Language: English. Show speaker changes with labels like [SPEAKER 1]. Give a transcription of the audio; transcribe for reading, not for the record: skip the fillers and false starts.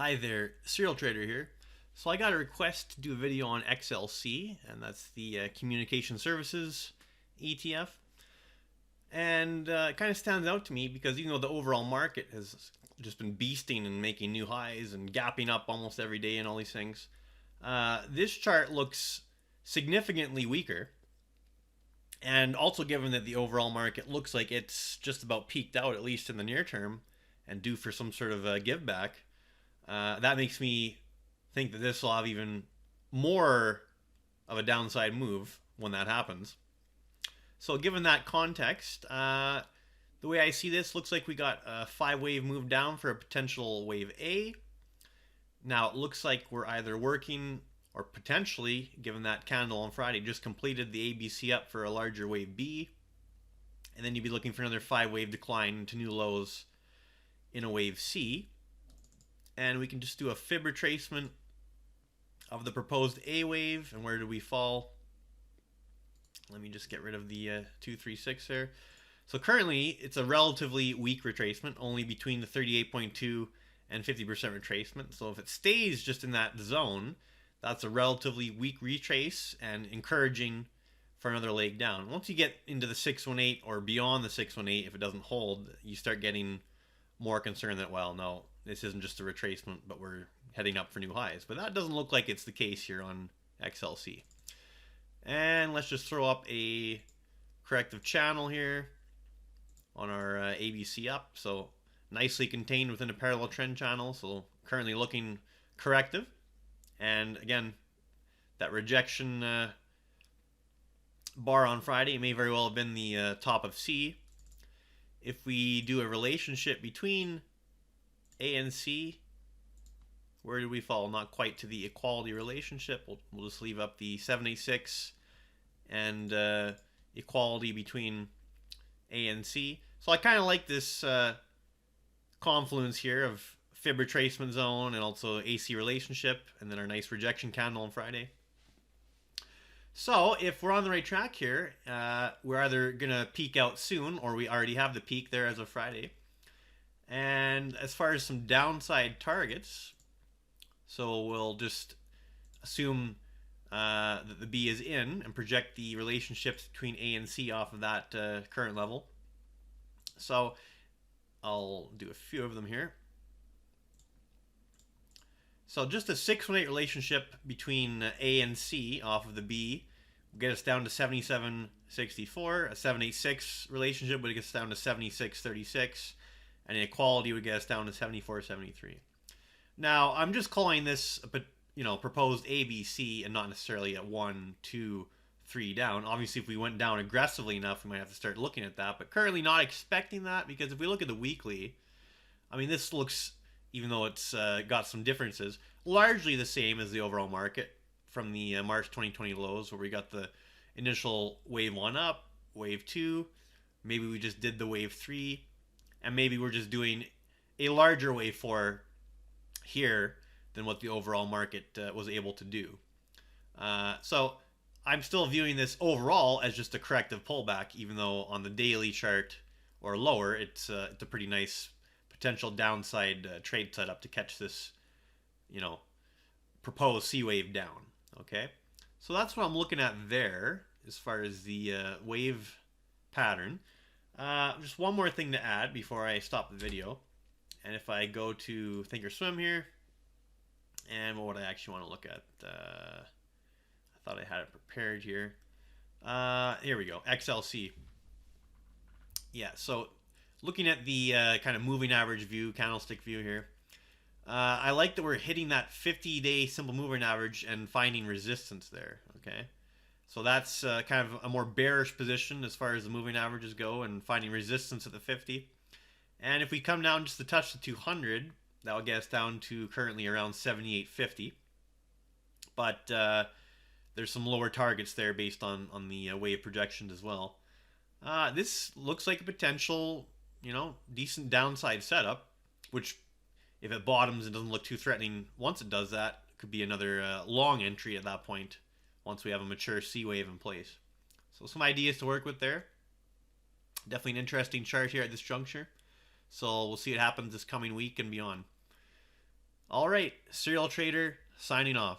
[SPEAKER 1] Hi there, Serial Trader here. So I got a request to do a video on XLC, and that's the Communication Services ETF. And it kind of stands out to me because even though the overall market has just been beasting and making new highs and gapping up almost every day and all these things, this chart looks significantly weaker. And also given that the overall market looks like it's just about peaked out, at least in the near term, and due for some sort of a give back, that makes me think that this will have even more of a downside move when that happens. So given that context, the way I see this, looks like we got a 5-wave move down for a potential wave A. Now it looks like we're either working or potentially, given that candle on Friday, just completed the ABC up for a larger wave B. And then you'd be looking for another 5-wave decline to new lows in a wave C. And we can just do a fib retracement of the proposed A wave. And where do we fall? Let me just get rid of the 236 there. So currently, it's a relatively weak retracement, only between the 38.2 and 50% retracement. So if it stays just in that zone, that's a relatively weak retrace and encouraging for another leg down. Once you get into the 618 or beyond the 618, if it doesn't hold, you start getting more concerned that, well, no, this isn't just a retracement, but we're heading up for new highs. But that doesn't look like it's the case here on XLC. And let's just throw up a corrective channel here on our ABC up. So nicely contained within a parallel trend channel. So currently looking corrective. And again, that rejection bar on Friday may very well have been the top of C. If we do a relationship between A and C, where do we fall? Not quite to the equality relationship. We'll just leave up the 786 and equality between A and C. So I kind of like this confluence here of fib retracement zone and also AC relationship, and then our nice rejection candle on Friday. So if we're on the right track here, we're either going to peak out soon, or we already have the peak there as of Friday. And as far as some downside targets, so we'll just assume that the B is in and project the relationships between A and C off of that current level. So I'll do a few of them here. So just a 618 relationship between A and C off of the B will get us down to 77.64. A 786 relationship would get us down to 76.36. And an equality would get us down to 74.73. Now, I'm just calling this a proposed ABC and not necessarily at 1, 2, 3 down. Obviously, if we went down aggressively enough, we might have to start looking at that. But currently not expecting that, because if we look at the weekly, I mean, this looks, even though it's got some differences, largely the same as the overall market from the March 2020 lows, where we got the initial wave 1 up, wave 2, maybe we just did the wave 3, and maybe we're just doing a larger wave 4 here than what the overall market was able to do. So I'm still viewing this overall as just a corrective pullback, even though on the daily chart or lower, it's a pretty nice potential downside trade setup to catch this, proposed C wave down. Okay, so that's what I'm looking at there as far as the wave pattern. Just one more thing to add before I stop the video. And if I go to Thinkorswim here, and what would I actually want to look at? I thought I had it prepared here. Here we go, XLC. Yeah, so looking at the kind of moving average view, candlestick view here, I like that we're hitting that 50-day simple moving average and finding resistance there, okay? So that's kind of a more bearish position as far as the moving averages go, and finding resistance at the 50. And if we come down just to touch the 200, that will get us down to currently around 78.50. But there's some lower targets there based on the wave projections as well. This looks like a potential, decent downside setup, which if it bottoms and doesn't look too threatening once it does that, could be another long entry at that point once we have a mature C wave in place. So some ideas to work with there. Definitely an interesting chart here at this juncture. So we'll see what happens this coming week and beyond. All right, Serial Trader signing off.